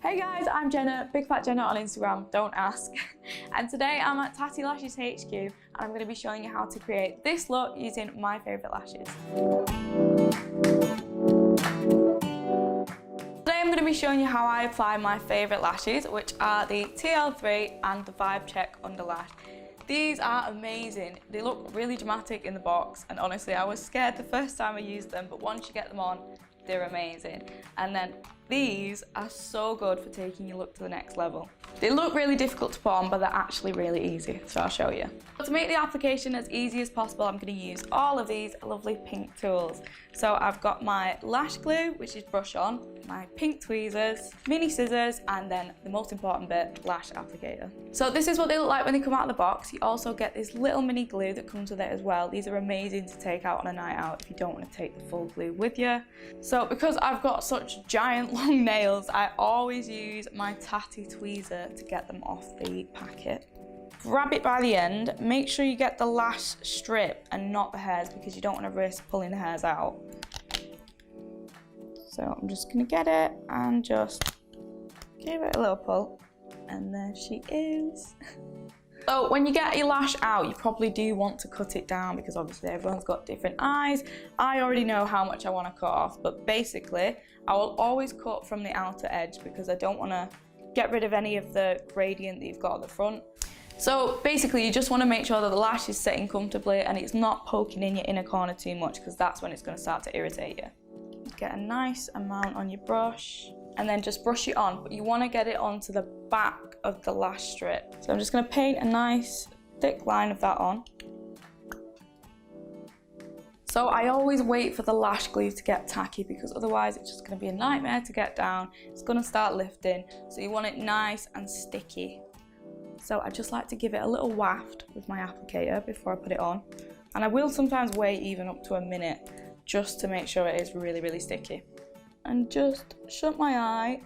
Hey guys, I'm Jenna, Big Fat Jenna on Instagram, don't ask. And today I'm at TATTI Lashes HQ and I'm going to be showing you how to create this look using my favourite lashes. Today I'm going to be showing you how I apply my favourite lashes, which are the TL3 and the Vibe Check Under Lash. These are amazing. They look really dramatic in the box, and honestly I was scared the first time I used them, but once you get them on, they're amazing. And then these are so good for taking your look to the next level. They look really difficult to put on, but they're actually really easy, so I'll show you. To make the application as easy as possible, I'm going to use all of these lovely pink tools. So I've got my lash glue, which is brush on, my pink tweezers, mini scissors, and then the most important bit, lash applicator. So this is what they look like when they come out of the box. You also get this little mini glue that comes with it as well. These are amazing to take out on a night out if you don't want to take the full glue with you. So because I've got such giant long nails, I always use my TATTI tweezer to get them off the packet. Grab it by the end, make sure you get the lash strip and not the hairs, because you don't want to risk pulling the hairs out. So I'm just going to get it and just give it a little pull, and there she is. So when you get your lash out, you probably do want to cut it down because obviously everyone's got different eyes. I already know how much I want to cut off, but basically I will always cut from the outer edge because I don't want to get rid of any of the gradient that you've got at the front. So basically you just want to make sure that the lash is sitting comfortably and it's not poking in your inner corner too much, because that's when it's going to start to irritate you. Get a nice amount on your brush and then just brush it on, but you want to get it onto the back of the lash strip. So I'm just going to paint a nice thick line of that on. So I always wait for the lash glue to get tacky, because otherwise it's just going to be a nightmare to get down. It's going to start lifting, so you want it nice and sticky. So I just like to give it a little waft with my applicator before I put it on. And I will sometimes wait even up to a minute just to make sure it is really, really sticky. And just shut my eye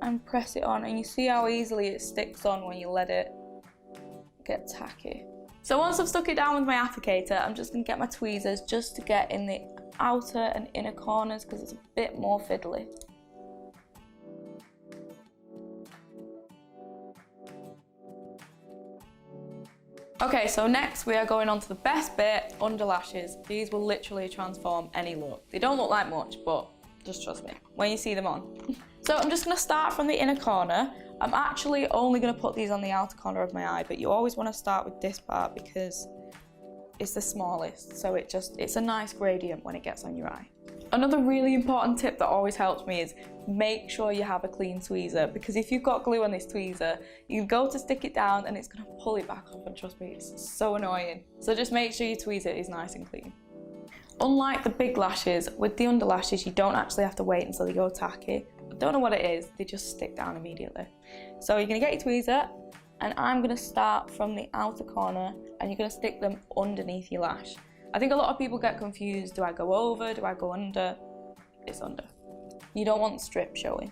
and press it on, and you see how easily it sticks on when you let it get tacky. So once I've stuck it down with my applicator, I'm just going to get my tweezers just to get in the outer and inner corners because it's a bit more fiddly. Okay, so next we are going on to the best bit, under lashes. These will literally transform any look. They don't look like much, but just trust me when you see them on. So I'm just going to start from the inner corner. I'm actually only going to put these on the outer corner of my eye, but you always want to start with this part because it's the smallest, so it's a nice gradient when it gets on your eye. Another really important tip that always helps me is make sure you have a clean tweezer, because if you've got glue on this tweezer, you can go to stick it down and it's going to pull it back off, and trust me, it's so annoying. So just make sure your tweezer is nice and clean. Unlike the big lashes, with the under lashes you don't actually have to wait until they go tacky. I don't know what it is, they just stick down immediately. So you're going to get your tweezer, and I'm going to start from the outer corner and you're going to stick them underneath your lash. I think a lot of people get confused, do I go over, do I go under? It's under. You don't want the strip showing.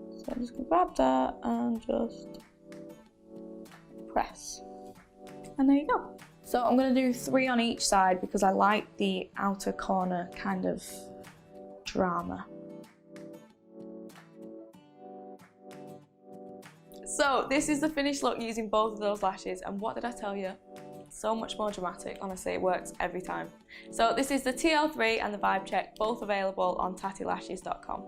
So I'm just going to grab that and just press. And there you go. So I'm going to do 3 on each side because I like the outer corner kind of drama. So this is the finished look using both of those lashes, and what did I tell you? So much more dramatic. Honestly, it works every time. So this is the TL3 and the Vibe Check, both available on tattilashes.com.